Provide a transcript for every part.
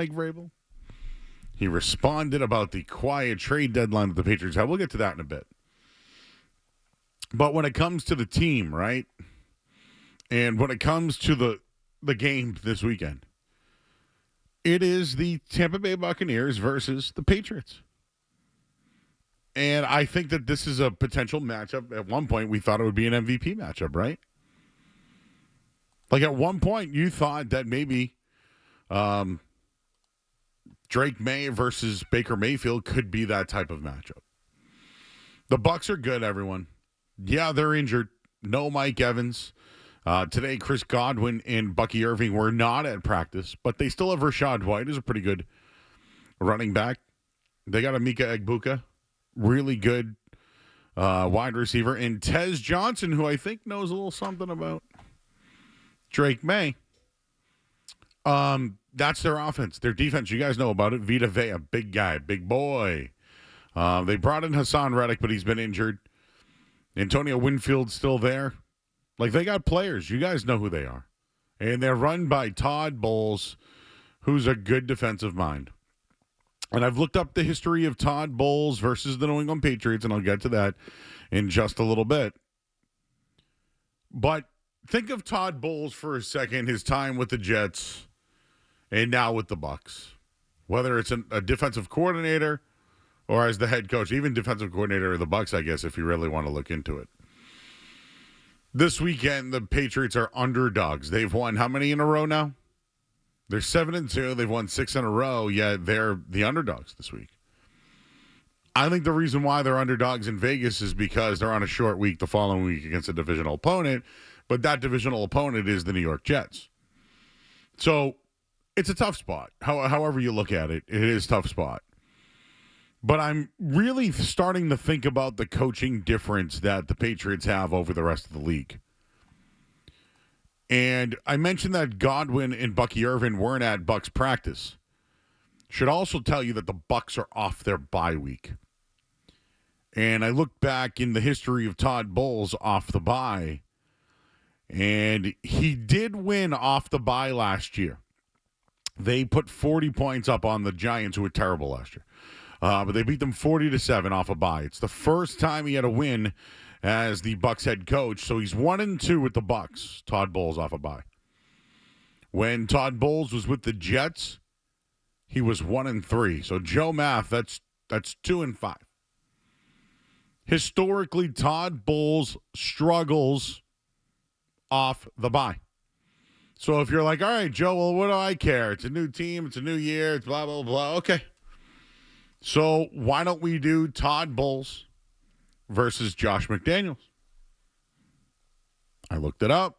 Mike Vrabel. He responded about the quiet trade deadline that the Patriots have. We'll get to that in a bit. But when it comes to the team, right? And when it comes to the game this weekend, it is the Tampa Bay Buccaneers versus the Patriots. And I think that this is a potential matchup. At one point, we thought it would be an MVP matchup, right? Like at one point, you thought that maybe Drake May versus Baker Mayfield could be that type of matchup. The Bucs are good, everyone. Yeah, they're injured. No Mike Evans. Today, Chris Godwin and Bucky Irving were not at practice, but they still have Rashad White, who's a pretty good running back. They got Emeka Egbuka, really good wide receiver, and Tez Johnson, who I think knows a little something about Drake May. That's their offense. Their defense, you guys know about it. Vita Vea, big guy, big boy. They brought in Hassan Reddick, but he's been injured. Antonio Winfield's still there. Like, they got players. You guys know who they are. And they're run by Todd Bowles, who's a good defensive mind. And I've looked up the history of Todd Bowles versus the New England Patriots, and I'll get to that in just a little bit. But think of Todd Bowles for a second, his time with the Jets and now with the Bucs. Whether it's a defensive coordinator or as the head coach, even defensive coordinator of the Bucs, I guess, if you really want to look into it. This weekend, the Patriots are underdogs. They've won how many in a row now? They're 7-2. They've won 6 in a row, yet they're the underdogs this week. I think the reason why they're underdogs in Vegas is because they're on a short week the following week against a divisional opponent, but that divisional opponent is the New York Jets. So it's a tough spot. However you look at it, it is a tough spot. But I'm really starting to think about the coaching difference that the Patriots have over the rest of the league. And I mentioned that Godwin and Bucky Irvin weren't at Bucs practice. Should also tell you that the Bucs are off their bye week. And I looked back in the history of Todd Bowles off the bye, and he did win off the bye last year. They put 40 points up on the Giants, who were terrible last year. But they beat them 40-7 off a bye. It's the first time he had a win as the Bucs head coach. So he's 1-2 with the Bucs. Todd Bowles off a bye. When Todd Bowles was with the Jets, he was 1-3. So Joe Math, that's 2-5. Historically, Todd Bowles struggles off the bye. So if you're like, all right, Joe, well, what do I care? It's a new team. It's a new year. It's blah, blah, blah. Okay. So why don't we do Todd Bowles versus Josh McDaniels? I looked it up.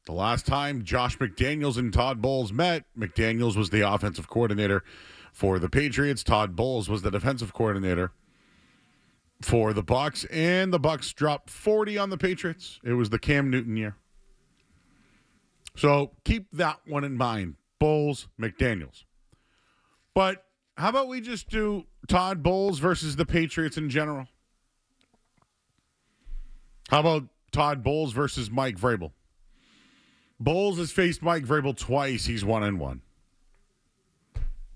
The last time Josh McDaniels and Todd Bowles met, McDaniels was the offensive coordinator for the Patriots. Todd Bowles was the defensive coordinator for the Bucs, and the Bucs dropped 40 on the Patriots. It was the Cam Newton year. So keep that one in mind. Bowles, McDaniels. But how about we just do Todd Bowles versus the Patriots in general? How about Todd Bowles versus Mike Vrabel? Bowles has faced Mike Vrabel twice. He's 1-1.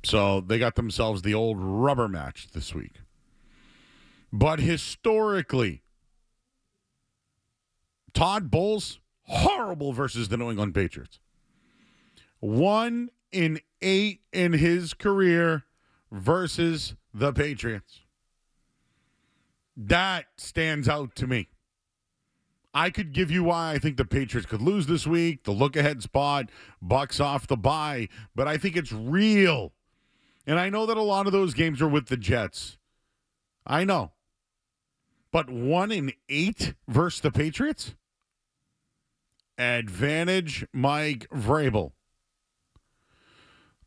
So they got themselves the old rubber match this week. But historically, Todd Bowles, horrible versus the New England Patriots. 1-8 in his career versus the Patriots. That stands out to me. I could give you why I think the Patriots could lose this week, the look-ahead spot, Bucs off the bye, but I think it's real. And I know that a lot of those games are with the Jets. I know. But 1-8 versus the Patriots? Advantage Mike Vrabel.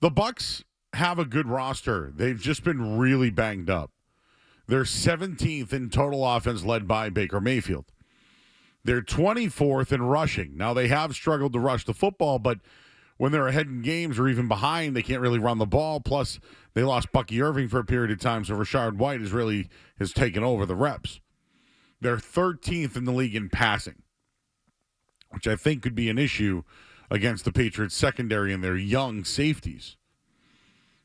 The Bucs have a good roster. They've just been really banged up. They're 17th in total offense led by Baker Mayfield. They're 24th in rushing. Now, they have struggled to rush the football, but when they're ahead in games or even behind, they can't really run the ball. Plus, they lost Bucky Irving for a period of time, so Rashad White has taken over the reps. They're 13th in the league in passing, which I think could be an issue against the Patriots secondary and their young safeties.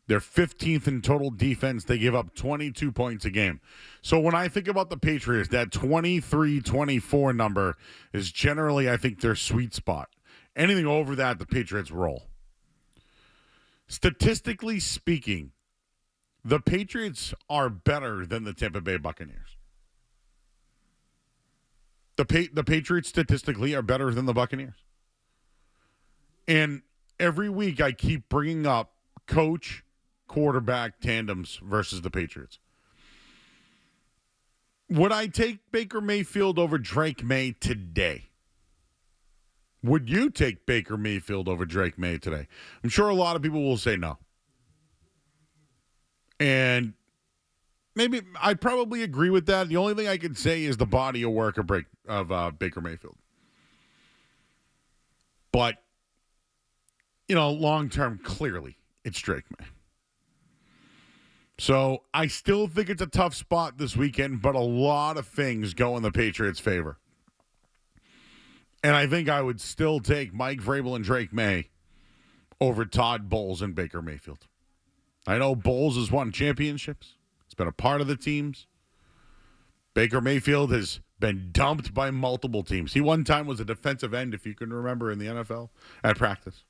They're 15th in total defense. They give up 22 points a game. So when I think about the Patriots, that 23-24 number is generally, I think, their sweet spot. Anything over that, the Patriots roll. Statistically speaking, the Patriots are better than the Tampa Bay Buccaneers. The Patriots statistically are better than the Buccaneers. And every week I keep bringing up coach quarterback tandems versus the Patriots. Would I take Baker Mayfield over Drake May today? Would you take Baker Mayfield over Drake May today? I'm sure a lot of people will say no. And maybe I'd probably agree with that. The only thing I can say is the body of work of Baker Mayfield. But, long term, clearly, it's Drake May. So I still think it's a tough spot this weekend, but a lot of things go in the Patriots' favor. And I think I would still take Mike Vrabel and Drake May over Todd Bowles and Baker Mayfield. I know Bowles has won championships. He's been a part of the teams. Baker Mayfield has been dumped by multiple teams. He one time was a defensive end, if you can remember, in the NFL at practice.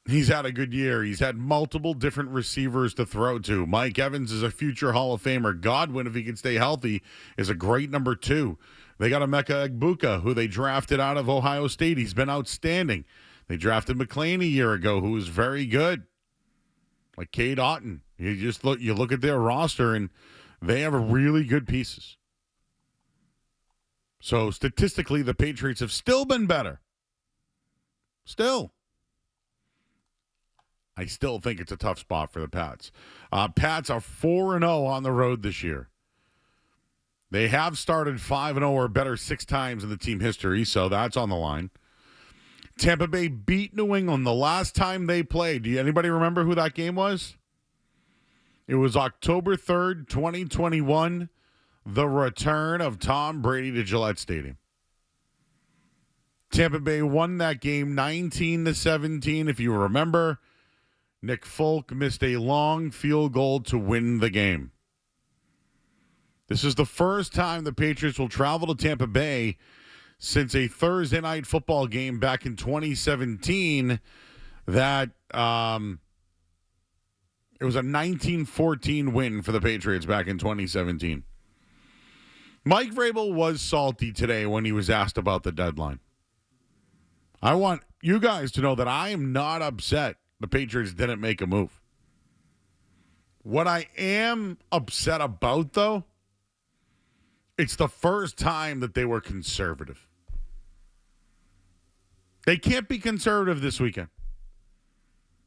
He's had a good year. He's had multiple different receivers to throw to. Mike Evans is a future Hall of Famer. Godwin, if he can stay healthy, is a great number 2. They got Emeka Egbuka, who they drafted out of Ohio State. He's been outstanding. They drafted McClain a year ago, who was very good. Like Cade Otton. You look at their roster, and they have really good pieces. So statistically, the Patriots have still been better. Still. I still think it's a tough spot for the Pats. Pats are 4-0 on the road this year. They have started 5-0 or better 6 times in the team history, so that's on the line. Tampa Bay beat New England the last time they played. Do anybody remember who that game was? It was October 3rd, 2021, the return of Tom Brady to Gillette Stadium. Tampa Bay won that game 19-17, if you remember. Nick Folk missed a long field goal to win the game. This is the first time the Patriots will travel to Tampa Bay since a Thursday night football game back in 2017 that it was a 19-14 win for the Patriots back in 2017. Mike Vrabel was salty today when he was asked about the deadline. I want you guys to know that I am not upset the Patriots didn't make a move. What I am upset about, though, it's the first time that they were conservative. They can't be conservative this weekend.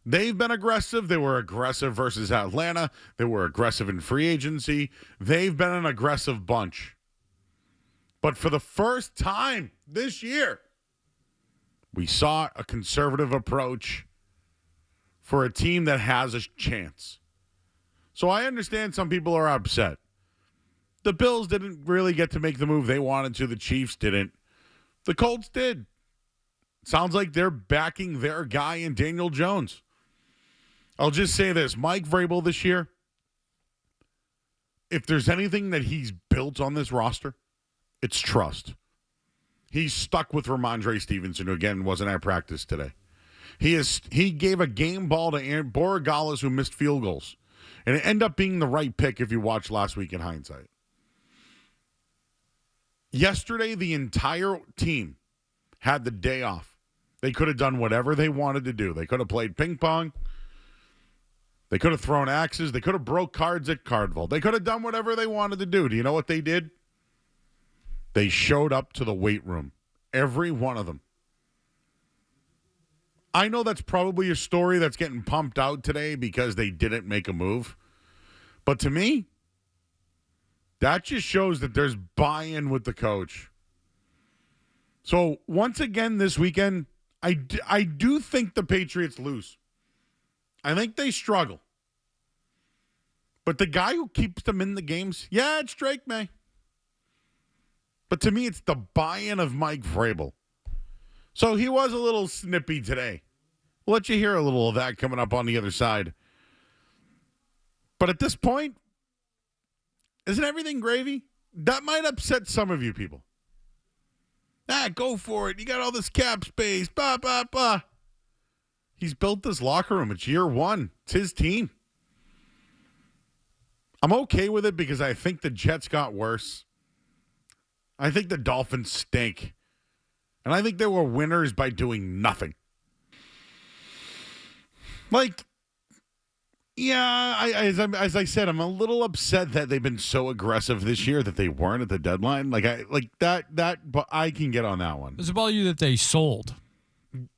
They've been aggressive. They were aggressive versus Atlanta. They were aggressive in free agency. They've been an aggressive bunch. But for the first time this year, we saw a conservative approach for a team that has a chance. So I understand some people are upset. The Bills didn't really get to make the move they wanted to. The Chiefs didn't. The Colts did. Sounds like they're backing their guy in Daniel Jones. I'll just say this. Mike Vrabel this year, if there's anything that he's built on this roster, it's trust. He's stuck with Ramondre Stevenson, who, again, wasn't at practice today. He gave a game ball to Aaron Borregales, who missed field goals. And it ended up being the right pick if you watch last week in hindsight. Yesterday, the entire team had the day off. They could have done whatever they wanted to do. They could have played ping pong. They could have thrown axes. They could have broke cards at Card Vault. They could have done whatever they wanted to do. Do you know what they did? They showed up to the weight room. Every one of them. I know that's probably a story that's getting pumped out today because they didn't make a move. But to me, that just shows that there's buy-in with the coach. So once again this weekend, I do think the Patriots lose. I think they struggle. But the guy who keeps them in the games, yeah, it's Drake May. But to me, it's the buy-in of Mike Vrabel. So he was a little snippy today We'll let you hear a little of that coming up on the other side. But at this point, isn't everything gravy? That might upset some of you people. Go for it. You got all this cap space. Blah, blah, blah. He's built this locker room. It's year one. It's his team. I'm okay with it because I think the Jets got worse. I think the Dolphins stink. And I think they were winners by doing nothing. As I said, I'm a little upset that they've been so aggressive this year that they weren't at the deadline. But I can get on that one. It's about you that they sold.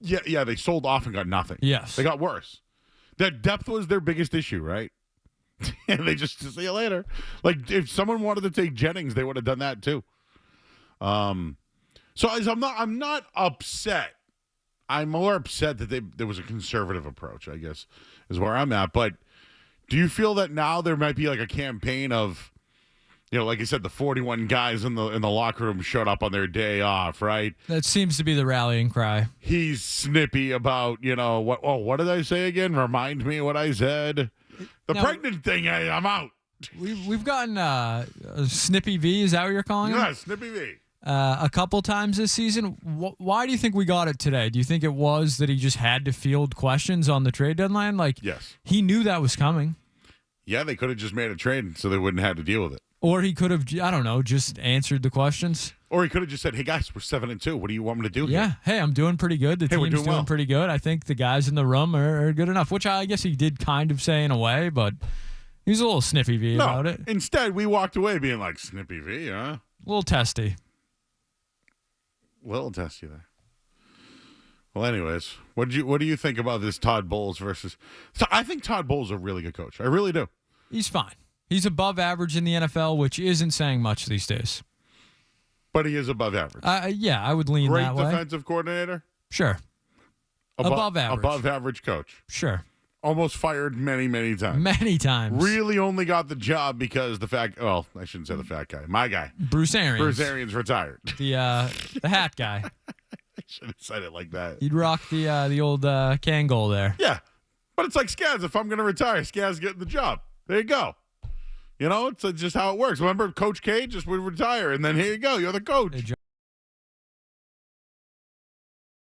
Yeah, they sold off and got nothing. Yes. They got worse. That depth was their biggest issue, right? And they just see you later. If someone wanted to take Jennings, they would have done that too. So I'm not upset. I'm more upset that there was a conservative approach, I guess, is where I'm at. But do you feel that now there might be a campaign of, like I said, the 41 guys in the locker room showed up on their day off, right? That seems to be the rallying cry. He's snippy about, what did I say again? Remind me what I said. The pregnant thing, I'm out. We've gotten Snippy V. Is that what you're calling him? Yeah, Snippy V. A couple times this season. Why do you think we got it today? Do you think it was that he just had to field questions on the trade deadline? Yes. He knew that was coming. Yeah, they could have just made a trade so they wouldn't have to deal with it. Or he could have, I don't know, just answered the questions. Or he could have just said, hey, guys, we're 7-2. What do you want me to do here? Yeah. Hey, I'm doing pretty good. The team's doing pretty good. I think the guys in the room are good enough, which I guess he did kind of say in a way, but he was a little snippy V about it. Instead, we walked away being like, snippy V, huh? A little testy. Little testy there. Well, anyways, what do you think about this Todd Bowles versus... So I think Todd Bowles is a really good coach. I really do. He's fine. He's above average in the NFL, which isn't saying much these days. But he is above average. Yeah, I would lean that way. Great defensive coordinator? Sure. Above average. Above average coach? Sure. Almost fired many, many times. Many times. Really only got the job because I shouldn't say the fat guy. My guy. Bruce Arians retired. The hat guy. I should have said it like that. He'd rock the old Kangol there. Yeah. But it's like Skaz. If I'm going to retire, Skaz getting the job. There you go. It's just how it works. Remember, Coach K just would retire, and then here you go. You're the coach.